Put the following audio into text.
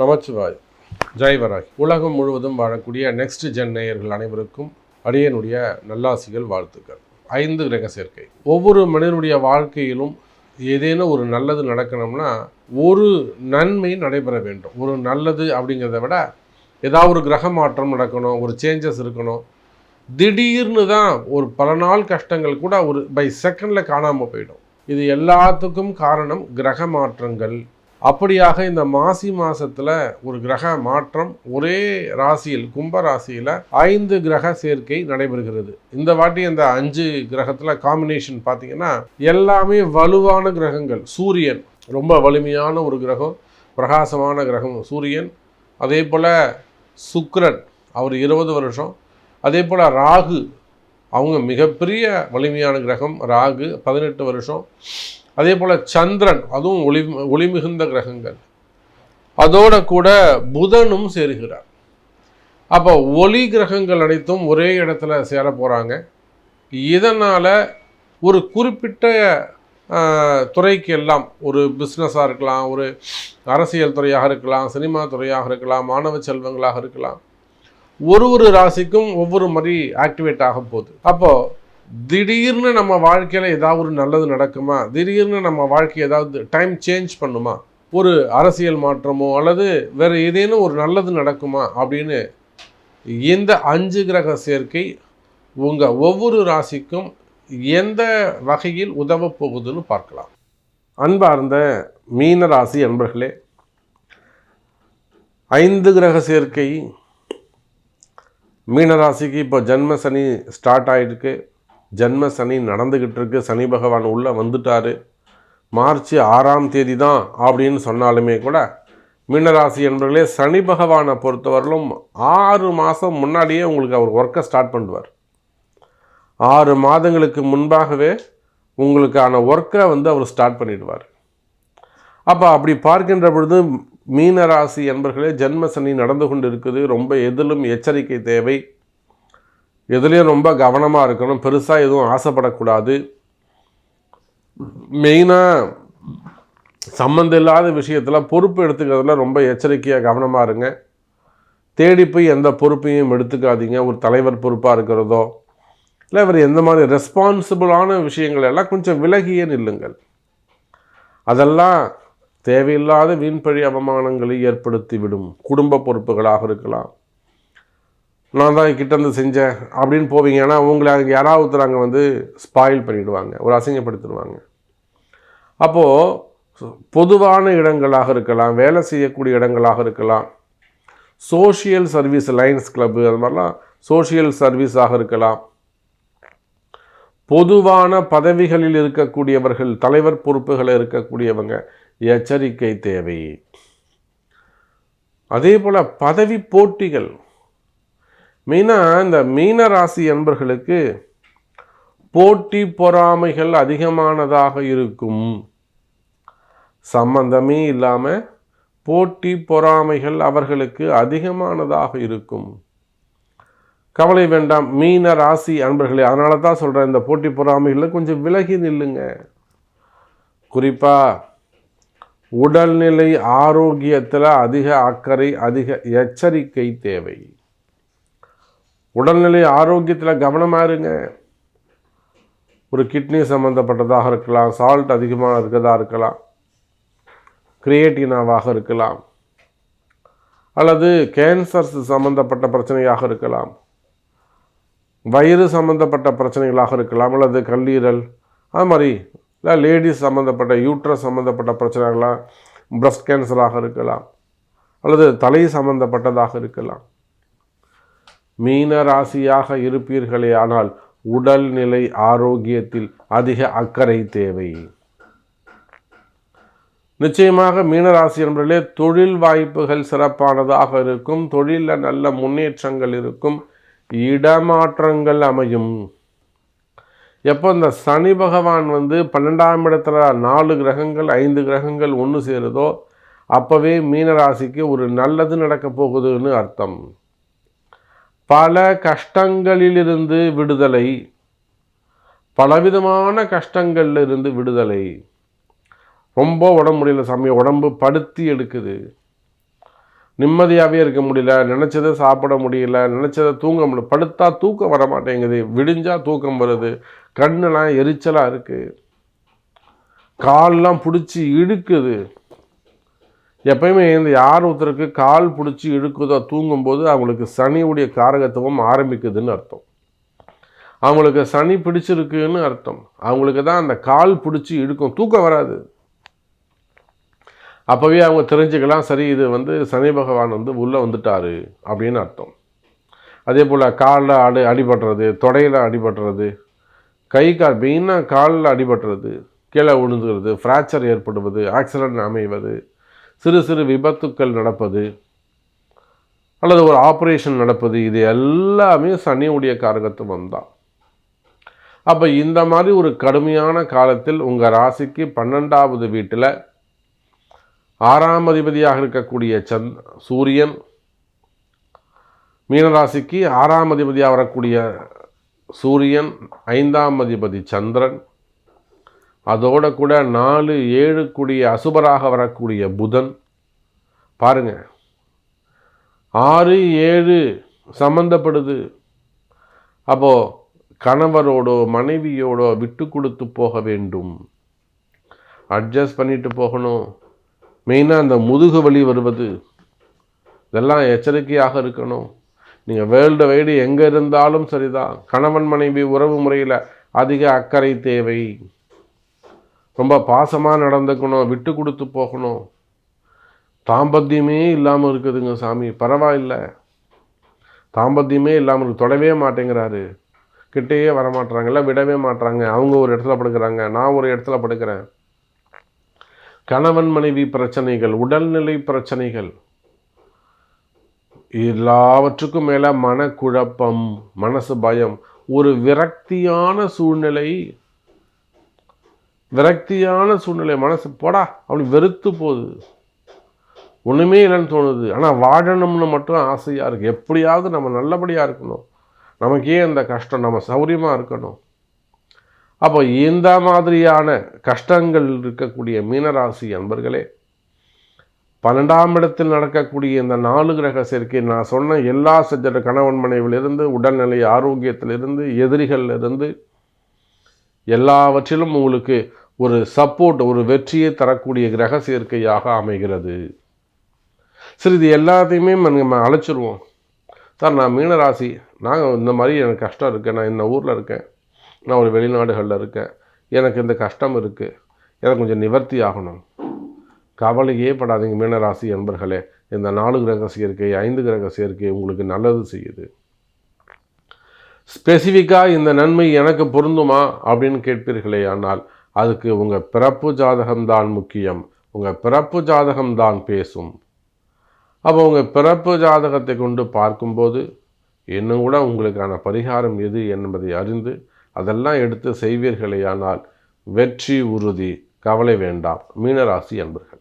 நமச்சிவாய். ஜெய் வராகி. உலகம் முழுவதும் வாழக்கூடிய நெக்ஸ்ட் ஜென் நேயர்கள் அனைவருக்கும் அடியனுடைய நல்லாசிகள், வாழ்த்துக்கள். 5 கிரக சேர்க்கை. ஒவ்வொரு மனிதனுடைய வாழ்க்கையிலும் ஏதேனும் ஒரு நல்லது நடக்கணும்னா ஒரு நன்மை நடைபெற வேண்டும். ஒரு நல்லது அப்படிங்கிறத விட ஏதாவது ஒரு கிரக மாற்றம் நடக்கணும், ஒரு சேஞ்சஸ் இருக்கணும். திடீர்னு தான் ஒரு பல நாள் கஷ்டங்கள் கூட ஒரு பை செகண்டில் காணாமல் போயிடும். இது எல்லாத்துக்கும் காரணம் கிரக மாற்றங்கள். அப்படியாக இந்த மாசி மாதத்தில் ஒரு கிரக மாற்றம் ஒரே ராசியில், கும்ப ராசியில் 5 கிரக சேர்க்கை நடைபெறுகிறது. இந்த வாட்டி அந்த 5 கிரகத்தில் காம்பினேஷன் பார்த்தீங்கன்னா எல்லாமே வலுவான கிரகங்கள். சூரியன் ரொம்ப வலிமையான ஒரு கிரகம், பிரகாசமான கிரகம் சூரியன். அதே போல் சுக்கிரன், அவர் 20 வருஷம். அதே போல் ராகு, அவங்க மிகப்பெரிய வலிமையான கிரகம். ராகு 18 வருஷம். அதே போல் சந்திரன், அதுவும் ஒளி மிகுந்த கிரகங்கள். அதோட கூட புதனும் சேருகிறார். அப்போ ஒளி கிரகங்கள் அனைத்தும் ஒரே இடத்துல சேர போகிறாங்க. இதனால் ஒரு குறிப்பிட்ட துறைக்கு எல்லாம், ஒரு பிஸ்னஸாக இருக்கலாம், ஒரு அரசியல் துறையாக இருக்கலாம், சினிமா துறையாக இருக்கலாம், மாணவ செல்வங்களாக இருக்கலாம், ஒரு ராசிக்கும் ஒவ்வொரு மாதிரி ஆக்டிவேட் ஆக போகுது. அப்போது திடீர்னு நம்ம வாழ்க்கையில் ஏதாவது ஒரு நல்லது நடக்குமா? திடீர்னு நம்ம வாழ்க்கையை ஏதாவது டைம் சேஞ்ச் பண்ணுமா? ஒரு அரசியல் மாற்றமோ அல்லது வேறு ஏதேனும் ஒரு நல்லது நடக்குமா அப்படின்னு இந்த 5 கிரக சேர்க்கை உங்கள் ஒவ்வொரு ராசிக்கும் எந்த வகையில் உதவ போகுதுன்னு பார்க்கலாம். அன்பார்ந்த மீன ராசி அன்பர்களே, 5 கிரக சேர்க்கை மீனராசிக்கு இப்போ ஜென்ம சனி ஸ்டார்ட் ஆகிருக்கு. ஜென்ம சனி நடந்துக்கிட்டு இருக்கு. சனி பகவான் உள்ளே வந்துட்டார். மார்ச் 6ஆம் தேதி தான் அப்படின்னு சொன்னாலுமே கூட மீனராசி என்பவர்களே, சனி பகவானை பொறுத்தவரையிலும் 6 மாதம் முன்னாடியே உங்களுக்கு அவர் ஒர்க்கை ஸ்டார்ட் பண்ணுவார். 6 மாதங்களுக்கு முன்பாகவே உங்களுக்கான ஒர்க்கை அவர் ஸ்டார்ட் பண்ணிடுவார். அப்போ அப்படி பார்க்கின்ற பொழுது மீனராசி என்பவர்களே, ஜென்ம சனி நடந்து கொண்டு இருக்குது. ரொம்ப எதிலும் எச்சரிக்கை தேவை. எதுலேயும் ரொம்ப கவனமாக இருக்கணும். பெருசாக எதுவும் ஆசைப்படக்கூடாது. மெயினாக சம்மந்தம் இல்லாத விஷயத்தில் பொறுப்பு எடுத்துக்கிறதுல ரொம்ப எச்சரிக்கையாக கவனமாக இருங்க. தேடி போய் எந்த பொறுப்பையும் எடுத்துக்காதீங்க. ஒரு தலைவர் பொறுப்பாக இருக்கிறதோ இல்லை இவர் எந்த மாதிரி ரெஸ்பான்சிபிளான விஷயங்கள் எல்லாம் கொஞ்சம் விலகியே நில்லுங்கள். அதெல்லாம் தேவையில்லாத வீண்பழி அவமானங்களை ஏற்படுத்திவிடும். குடும்ப பொறுப்புகளாக இருக்கலாம். நான் தான் கிட்டேருந்து செஞ்சேன் அப்படின்னு போவீங்க. ஏன்னா உங்களை யாராவது ஒருத்தராங்க ஸ்பாயில் பண்ணிவிடுவாங்க, ஒரு அசிங்கப்படுத்திடுவாங்க. அப்போது பொதுவான இடங்களாக இருக்கலாம், வேலை செய்யக்கூடிய இடங்களாக இருக்கலாம், சோஷியல் சர்வீஸ், லைன்ஸ் கிளப்பு, அது மாதிரிலாம் சோஷியல் சர்வீஸாக இருக்கலாம், பொதுவான பதவிகளில் இருக்கக்கூடியவர்கள், தலைவர் பொறுப்புகளில் இருக்கக்கூடியவங்க, எச்சரிக்கை தேவை. அதே போல் பதவி போட்டிகள். மெயினாக இந்த மீன ராசி என்பர்களுக்கு போட்டி பொறாமைகள் அதிகமானதாக இருக்கும். சம்பந்தமே இல்லாமல் போட்டி பொறாமைகள் அவர்களுக்கு அதிகமானதாக இருக்கும். கவலை வேண்டாம் மீன ராசி அன்பர்களே. அதனால தான் சொல்கிறேன், இந்த போட்டி பொறாமைகளில் கொஞ்சம் விலகி நில்லுங்க. குறிப்பாக உடல்நிலை ஆரோக்கியத்தில் அதிக அக்கறை, அதிக எச்சரிக்கை தேவை. உடல்நிலை ஆரோக்கியத்தில் கவனமாக இருங்க. ஒரு கிட்னி சம்மந்தப்பட்டதாக இருக்கலாம், சால்ட் அதிகமாக இருக்கிறதா இருக்கலாம், கிரியேட்டினாவாக இருக்கலாம், அல்லது கேன்சர்ஸ் சம்மந்தப்பட்ட பிரச்சனையாக இருக்கலாம், வயிறு சம்மந்தப்பட்ட பிரச்சனைகளாக இருக்கலாம், அல்லது கல்லீரல், அது மாதிரி இல்லை லேடிஸ் சம்மந்தப்பட்ட யூட்ரஸ் சம்மந்தப்பட்ட பிரச்சனைகளாக, பிரஸ்ட் கேன்சராக இருக்கலாம், அல்லது தலை சம்மந்தப்பட்டதாக இருக்கலாம். மீன ராசியாக இருப்பீர்களே ஆனால் உடல்நிலை ஆரோக்கியத்தில் அதிக அக்கறை தேவை. நிச்சயமாக மீனராசி என்பதிலே தொழில் வாய்ப்புகள் சிறப்பானதாக இருக்கும். தொழிலில் நல்ல முன்னேற்றங்கள் இருக்கும். இடமாற்றங்கள் அமையும். எப்போ இந்த சனி பகவான் 12ஆம் இடத்துல 4 கிரகங்கள் 5 கிரகங்கள் ஒன்று சேருதோ அப்போவே மீனராசிக்கு ஒரு நல்லது நடக்க போகுதுன்னு அர்த்தம். பல கஷ்டங்களிலிருந்து விடுதலை, பலவிதமான கஷ்டங்களிலிருந்து விடுதலை. ரொம்ப உடம்பு முடியல சாமி, உடம்பு படுத்தி எடுக்குது, நிம்மதியாகவே இருக்க முடியல, நினச்சதை சாப்பிட முடியல, நினச்சதை தூங்க முடியல, படுத்தா தூக்கம் வர மாட்டேங்குது, விடிஞ்சால் தூக்கம் வருது, கண்ணெல்லாம் எரிச்சலாக இருக்குது, கால்லாம் பிடிச்சி இழுக்குது. எப்பயுமே இந்த யார் ஒருத்தருக்கு கால் பிடிச்சி இழுக்குதோ தூங்கும்போது அவங்களுக்கு சனியுடைய காரகத்துவம் ஆரம்பிக்குதுன்னு அர்த்தம். அவங்களுக்கு சனி பிடிச்சிருக்குன்னு அர்த்தம். அவங்களுக்கு தான் அந்த கால் பிடிச்சி இழுக்கும், தூக்கம் வராது. அப்போவே அவங்க தெரிஞ்சுக்கலாம், சரி இது சனி பகவான் உள்ளே வந்துட்டாரு அப்படின்னு அர்த்தம். அதே போல் காலில் அடிபடுறது, தொடையில் அடிபடுறது, கை கால் மெயினாக காலில் அடிபடுறது, கீழே விழுந்துகிறது, ஃப்ராக்சர் ஏற்படுவது, ஆக்சிடென்ட் அமைவது, சிறு சிறு விபத்துக்கள் நடப்பது, அல்லது ஒரு ஆப்ரேஷன் நடப்பது, இது எல்லாமே சனியுடைய காரகத்துவம் தான். அப்போ இந்த மாதிரி ஒரு கடுமையான காலத்தில் உங்கள் ராசிக்கு 12வது வீட்டில் 6ஆம் அதிபதியாக இருக்கக்கூடிய சூரியன், மீனராசிக்கு 6ஆம் அதிபதியாக வரக்கூடிய சூரியன், 5ஆம் அதிபதி சந்திரன், அதோட கூட 4, 7 கூடிய அசுபராக வரக்கூடிய புதன். பாருங்க, 6, 7 சம்பந்தப்படுது. அப்போது கணவரோடோ மனைவியோடோ விட்டு கொடுத்து போக வேண்டும், அட்ஜஸ்ட் பண்ணிட்டு போகணும். மெயினாக அந்த முதுகு வலி வருவது, இதெல்லாம் எச்சரிக்கையாக இருக்கணும். நீங்கள் வேர்ல்டு வைடு எங்கே இருந்தாலும் சரிதான், கணவன் மனைவி உறவு முறையில் அதிக அக்கறை தேவை. ரொம்ப பாசமாக நடந்துக்கணும், விட்டு கொடுத்து போகணும். தாம்பத்தியமே இல்லாமல் இருக்குதுங்க சாமி, பரவாயில்லை. தாம்பத்தியமே இல்லாமல் இருக்கு, தொடவே மாட்டேங்கிறாரு, கிட்டேயே வரமாட்டுறாங்கல்ல, விடவே மாட்டுறாங்க. அவங்க ஒரு இடத்துல படுக்கிறாங்க, நான் ஒரு இடத்துல படுக்கிறேன். கணவன் மனைவி பிரச்சனைகள், உடல்நிலை பிரச்சனைகள், எல்லாவற்றுக்கும் மேலே மனக்குழப்பம், மனசு பயம், ஒரு விரக்தியான சூழ்நிலை, மனசு போடா அப்படி வெறுத்து போகுது, ஒன்றுமே இல்லைன்னு தோணுது. ஆனால் வாழணும்னு மட்டும் ஆசையாக இருக்குது. எப்படியாவது நம்ம நல்லபடியாக இருக்கணும், நமக்கே அந்த கஷ்டம், நம்ம சௌரியமாக இருக்கணும். அப்போ இந்த மாதிரியான கஷ்டங்கள் இருக்கக்கூடிய மீனராசி அன்பர்களே, 12ஆம் இடத்தில் நடக்கக்கூடிய இந்த 4 கிரக சேர்க்கை, நான் சொன்ன எல்லா சப்ஜெக்ட், கணவன் மனைவிலிருந்து, உடல்நிலை ஆரோக்கியத்திலிருந்து, எதிரிகளிலிருந்து, எல்லாவற்றிலும் உங்களுக்கு ஒரு சப்போர்ட், ஒரு வெற்றியை தரக்கூடிய கிரக சேர்க்கையாக அமைகிறது. சரி, இது எல்லாத்தையுமே நம்ம அழைச்சிருவோம். சார், நான் மீனராசி, நான் இந்த மாதிரி எனக்கு கஷ்டம் இருக்குது, நான் இந்த ஊரில் இருக்கேன், நான் ஒரு வெளிநாடுகளில் இருக்கேன், எனக்கு இந்த கஷ்டம் இருக்குது, எனக்கு கொஞ்சம் நிவர்த்தி ஆகணும். கவலையே படாதீங்க மீனராசி என்பர்களே. இந்த 4 கிரக சேர்க்கை, 5 கிரக சேர்க்கை உங்களுக்கு நல்லது செய்யுது. ஸ்பெசிஃபிக்காக இந்த நன்மை எனக்கு பொருந்துமா அப்படின்னு கேட்பீர்களே, ஆனால் அதுக்கு உங்கள் பிறப்பு ஜாதகம்தான் முக்கியம். உங்கள் பிறப்பு ஜாதகம்தான் பேசும். அப்போ உங்கள் பிறப்பு ஜாதகத்தை கொண்டு பார்க்கும்போது இன்னும் கூட உங்களுக்கான பரிகாரம் எது என்பதை அறிந்து அதெல்லாம் எடுத்து செய்வீர்களேயானால் வெற்றி உறுதி. கவலை வேண்டாம் மீனராசி அன்பர்கள்.